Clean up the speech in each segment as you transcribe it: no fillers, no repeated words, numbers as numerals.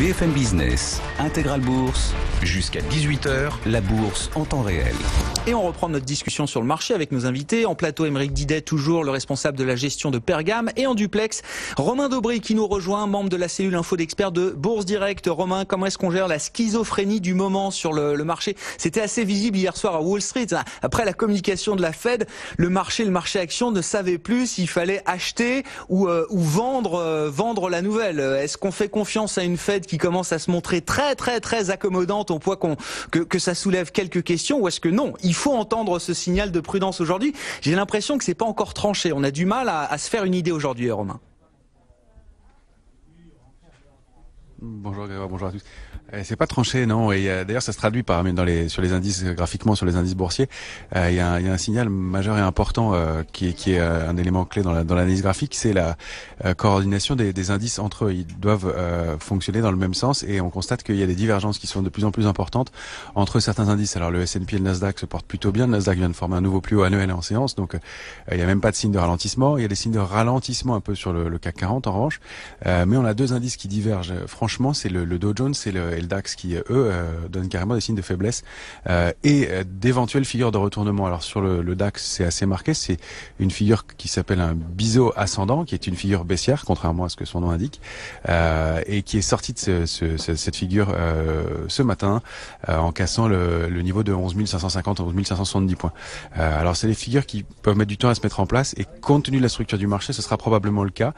BFM Business, Intégral Bourse, jusqu'à 18 h, la bourse en temps réel. Et on reprend notre discussion sur le marché avec nos invités. En plateau, Aymeric Didet, toujours le responsable de la gestion de Pergame. Et en duplex, Romain Daubry qui nous rejoint, membre de la cellule info d'experts de Bourse Direct. Romain, comment est-ce qu'on gère la schizophrénie du moment sur le marché? C'était assez visible hier soir à Wall Street. Après la communication de la Fed, le marché action ne savait plus s'il fallait acheter ou vendre la nouvelle. Est-ce qu'on fait confiance à une Fed qui commence à se montrer très accommodante au point que ça soulève quelques questions, ou est-ce que non, il faut entendre ce signal de prudence aujourd'hui? J'ai l'impression que c'est pas encore tranché. On a du mal à se faire une idée aujourd'hui, Romain. Bonjour Grégoire, bonjour à tous. C'est pas tranché, non. Et d'ailleurs, ça se traduit sur les indices, graphiquement sur les indices boursiers. Il y a un signal majeur et important qui est un élément clé dans l'analyse graphique, c'est la coordination des indices entre eux. Ils doivent fonctionner dans le même sens, et on constate qu'il y a des divergences qui sont de plus en plus importantes entre certains indices. Alors le S&P et le Nasdaq se portent plutôt bien. Le Nasdaq vient de former un nouveau plus haut annuel en séance, donc il y a même pas de signe de ralentissement. Il y a des signes de ralentissement un peu sur le CAC 40 en revanche, mais on a deux indices qui divergent. Franchement, c'est le Dow Jones et le DAX qui, eux, donnent carrément des signes de faiblesse et d'éventuelles figures de retournement. Alors sur le DAX, c'est assez marqué. C'est une figure qui s'appelle un biseau ascendant, qui est une figure baissière, contrairement à ce que son nom indique, et qui est sortie de cette figure ce matin en cassant le niveau de 11 550 à 11 570 points. Alors c'est des figures qui peuvent mettre du temps à se mettre en place, et compte tenu de la structure du marché, ce sera probablement le cas.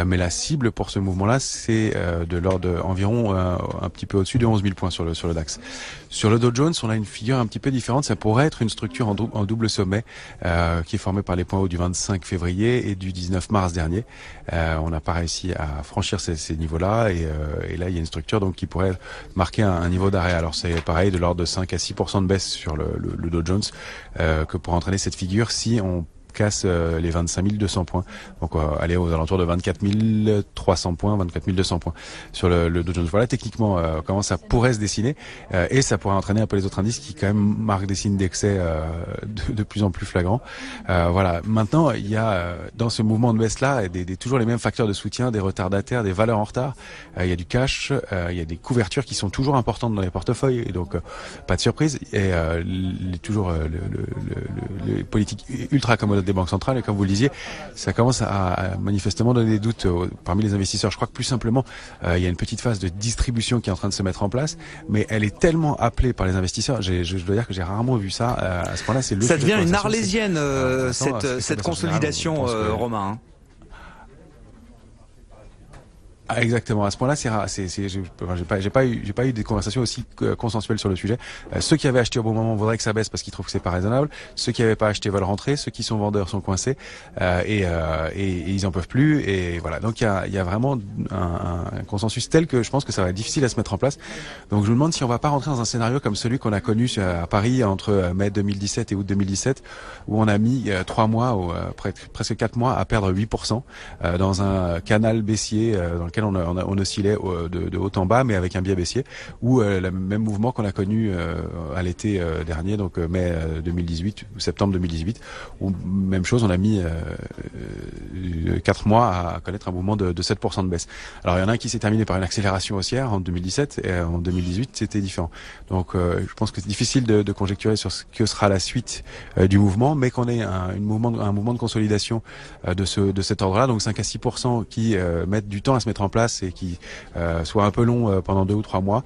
Mais la cible pour ce mouvement-là, c'est de l'ordre environ un petit peu au-dessus de 11 000 points sur le DAX. Sur le Dow Jones, on a une figure un petit peu différente. Ça pourrait être une structure en double sommet qui est formée par les points hauts du 25 février et du 19 mars dernier. On n'a pas réussi à franchir ces niveaux-là, et là il y a une structure donc qui pourrait marquer un niveau d'arrêt. Alors c'est pareil, de l'ordre de 5 à 6% de baisse sur le Dow Jones que pour entraîner cette figure si on casse les 25 200 points. Donc aller aux alentours de 24 300 points, 24 200 points sur le Dow Jones. Voilà techniquement comment ça pourrait se dessiner, et ça pourrait entraîner un peu les autres indices qui quand même marquent des signes d'excès de plus en plus flagrants. Voilà. Maintenant, il y a dans ce mouvement de baisse là toujours les mêmes facteurs de soutien, des retardataires, des valeurs en retard. Il y a du cash, il y a des couvertures qui sont toujours importantes dans les portefeuilles, et donc pas de surprise. Et toujours les politiques ultra accommodantes des banques centrales, et comme vous le disiez, ça commence à manifestement donner des doutes parmi les investisseurs. Je crois que plus simplement, il y a une petite phase de distribution qui est en train de se mettre en place, mais elle est tellement appelée par les investisseurs. Je dois dire que j'ai rarement vu ça à ce point-là. Ça devient une arlésienne cette consolidation, Romain. Ah, exactement. À ce point-là, c'est rare. J'ai pas eu des conversations aussi consensuelles sur le sujet. Ceux qui avaient acheté au bon moment voudraient que ça baisse parce qu'ils trouvent que c'est pas raisonnable. Ceux qui n'avaient pas acheté veulent rentrer. Ceux qui sont vendeurs sont coincés et ils en peuvent plus. Et voilà. Donc il y a vraiment un consensus tel que je pense que ça va être difficile à se mettre en place. Donc je me demande si on va pas rentrer dans un scénario comme celui qu'on a connu à Paris entre mai 2017 et août 2017, où on a mis 3 mois ou presque 4 mois à perdre 8% dans un canal baissier dans lequel on oscillait de haut en bas, mais avec un biais baissier, ou le même mouvement qu'on a connu à l'été dernier, donc mai 2018 ou septembre 2018, où même chose, on a mis 4 mois à connaître un mouvement de 7% de baisse. Alors il y en a un qui s'est terminé par une accélération haussière en 2017, et en 2018 c'était différent. Donc je pense que c'est difficile de conjecturer sur ce que sera la suite du mouvement, mais qu'on ait un mouvement de consolidation de cet ordre-là, donc 5 à 6% qui mettent du temps à se mettre en place et qui soit un peu long pendant 2 ou 3 mois,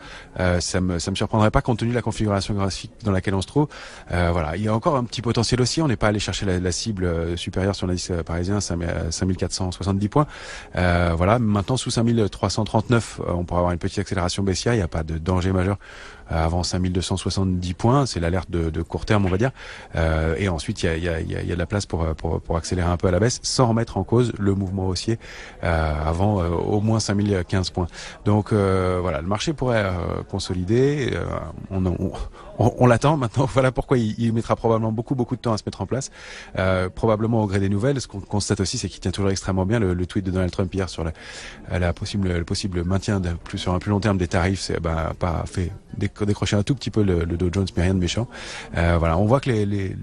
ça me surprendrait pas compte tenu de la configuration graphique dans laquelle on se trouve. Voilà, il y a encore un petit potentiel aussi. On n'est pas allé chercher la cible supérieure sur l'indice parisien, 5470 points. Voilà, maintenant sous 5339, on pourrait avoir une petite accélération baissière. Il n'y a pas de danger majeur avant 5270 points, c'est l'alerte de court terme, on va dire. Et ensuite, il y a de la place pour accélérer un peu à la baisse, sans remettre en cause le mouvement haussier avant au moins 5015 points. Donc voilà, le marché pourrait consolider. On l'attend maintenant. Voilà pourquoi il mettra probablement beaucoup de temps à se mettre en place, probablement au gré des nouvelles. Ce qu'on constate aussi, c'est qu'il tient toujours extrêmement bien. Le tweet de Donald Trump hier sur le possible maintien sur un plus long terme des tarifs, c'est pas fait décrocher un tout petit peu le Dow Jones, mais rien de méchant. Voilà, on voit que les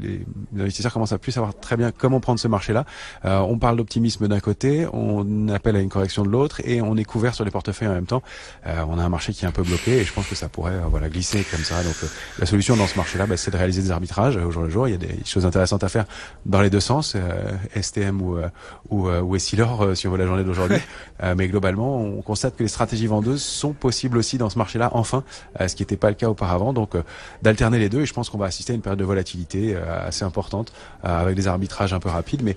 investisseurs commencent à plus savoir très bien comment prendre ce marché-là. On parle d'optimisme d'un côté, on appelle à une correction de l'autre, et on est couvert sur les portefeuilles en même temps. On a un marché qui est un peu bloqué, et je pense que ça pourrait glisser comme ça. Donc la solution dans ce marché-là, c'est de réaliser des arbitrages au jour le jour. Il y a des choses intéressantes à faire dans les deux sens, STM ou Essilor, si on veut la journée d'aujourd'hui. Mais globalement, on constate que les stratégies vendeuses sont possibles aussi dans ce marché-là, enfin, ce qui n'était pas le cas auparavant. Donc d'alterner les deux, et je pense qu'on va assister à une période de volatilité assez importante, avec des arbitrages un peu rapides. Mais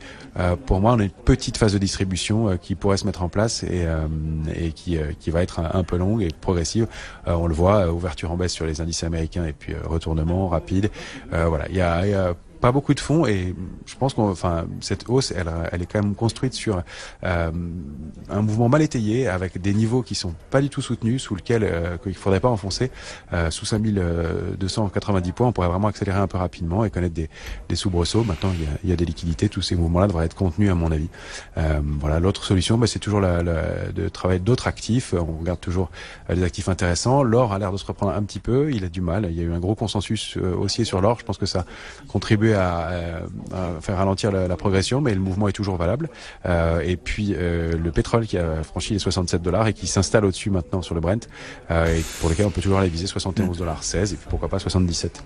pour moi, on a une petite phase de distribution qui pourrait se mettre en place et qui va être un peu longue et progressive. On le voit, ouverture en baisse sur les indices américains et puis retournement rapide. Voilà, il y a pas beaucoup de fonds, et je pense cette hausse, elle est quand même construite sur un mouvement mal étayé, avec des niveaux qui sont pas du tout soutenus, sous lequel il faudrait pas enfoncer. Sous 5290 points, on pourrait vraiment accélérer un peu rapidement et connaître des soubresauts. Maintenant, il y a des liquidités, tous ces mouvements-là devraient être contenus à mon avis. Voilà, l'autre solution, c'est toujours de travailler d'autres actifs. On regarde toujours les actifs intéressants. L'or a l'air de se reprendre un petit peu, il a du mal. Il y a eu un gros consensus haussier sur l'or. Je pense que ça contribue à faire ralentir la progression, mais le mouvement est toujours valable. Et puis le pétrole qui a franchi les $67 et qui s'installe au-dessus maintenant sur le Brent, et pour lequel on peut toujours aller viser $71,16 et puis pourquoi pas 77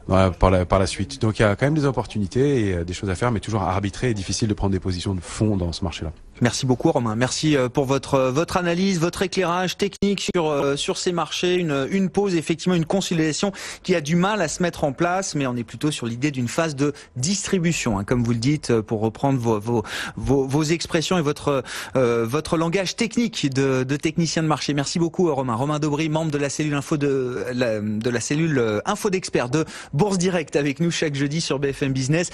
par la suite. Donc il y a quand même des opportunités et des choses à faire, mais toujours à arbitrer, et difficile de prendre des positions de fond dans ce marché-là. Merci beaucoup Romain, merci pour votre analyse, votre éclairage technique sur ces marchés, une pause, effectivement une consolidation qui a du mal à se mettre en place, mais on est plutôt sur l'idée d'une phase de distribution, comme vous le dites, pour reprendre vos expressions et votre langage technique de technicien de marché. Merci beaucoup Romain. Romain Daubry, membre de la cellule info d'experts de Bourse Direct, avec nous chaque jeudi sur BFM Business.